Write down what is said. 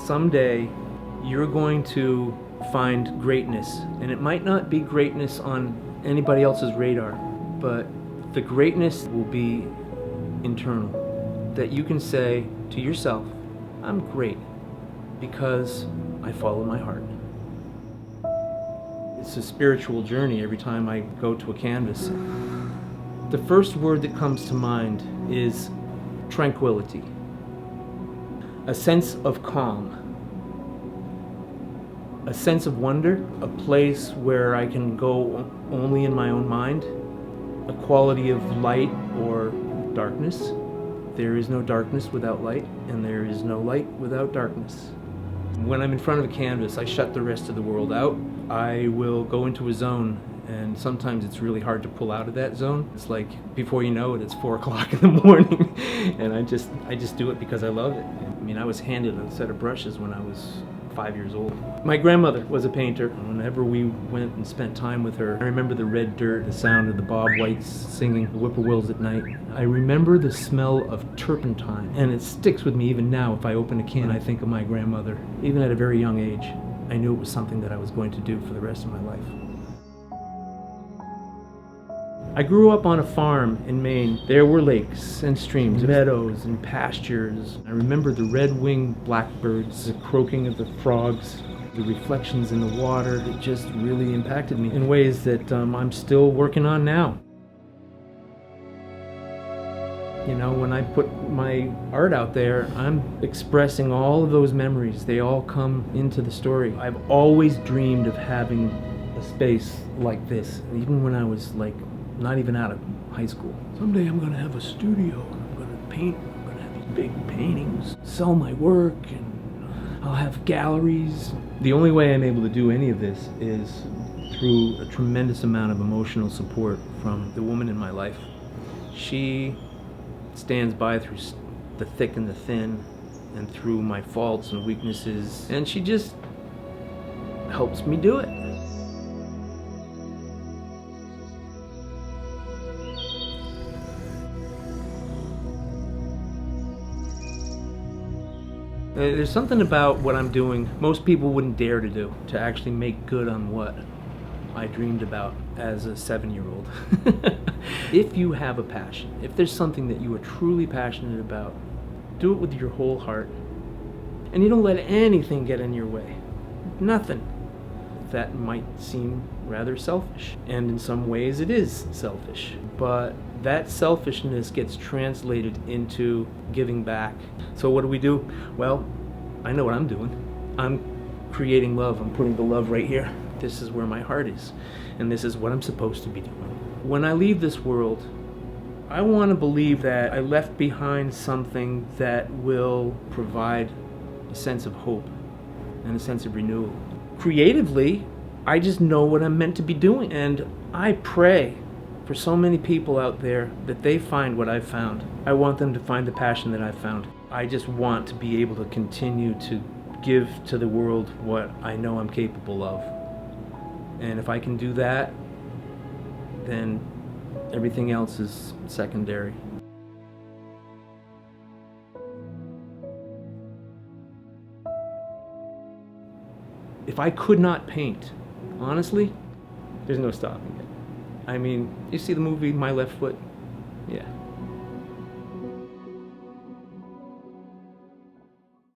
Someday, you're going to find greatness, and it might not be greatness on anybody else's radar, but the greatness will be internal. That you can say to yourself, I'm great because I follow my heart. It's a spiritual journey every time I go to a canvas. The first word that comes to mind is tranquility. A sense of calm. A sense of wonder, a place where I can go only in my own mind. A quality of light or darkness. There is no darkness without light, and there is no light without darkness. When I'm in front of a canvas, I shut the rest of the world out. I will go into a zone, and sometimes it's really hard to pull out of that zone. It's like, before you know it, it's 4 o'clock in the morning, and I just do it because I love it. I mean, I was handed a set of brushes when I was 5 years old. My grandmother was a painter. Whenever we went and spent time with her, I remember the red dirt, the sound of the bob whites singing the whippoorwills at night. I remember the smell of turpentine, and it sticks with me even now. If I open a can, I think of my grandmother. Even at a very young age, I knew it was something that I was going to do for the rest of my life. I grew up on a farm in Maine. There were lakes and streams, meadows and pastures. I remember the red-winged blackbirds, the croaking of the frogs, the reflections in the water. It just really impacted me in ways that I'm still working on now. You know, when I put my art out there, I'm expressing all of those memories. They all come into the story. I've always dreamed of having a space like this, even when I was like not even out of high school. Someday I'm gonna have a studio, and I'm gonna paint, I'm gonna have these big paintings, sell my work, and I'll have galleries. The only way I'm able to do any of this is through a tremendous amount of emotional support from the woman in my life. She stands by through the thick and the thin, and through my faults and weaknesses, and she just helps me do it. There's something about what I'm doing most people wouldn't dare to do, to actually make good on what I dreamed about as a 7-year-old. If you have a passion, if there's something that you are truly passionate about, do it with your whole heart. And you don't let anything get in your way. Nothing. That might seem rather selfish, and in some ways it is selfish, but that selfishness gets translated into giving back. So what do? Well, I know what I'm doing. I'm creating love. I'm putting the love right here. This is where my heart is, and this is what I'm supposed to be doing. When I leave this world, I want to believe that I left behind something that will provide a sense of hope and a sense of renewal. Creatively, I just know what I'm meant to be doing, and I pray for so many people out there that they find what I've found. I want them to find the passion that I've found. I just want to be able to continue to give to the world what I know I'm capable of. And if I can do that, then everything else is secondary. If I could not paint, honestly, there's no stopping it. I mean, you see the movie My Left Foot? Yeah.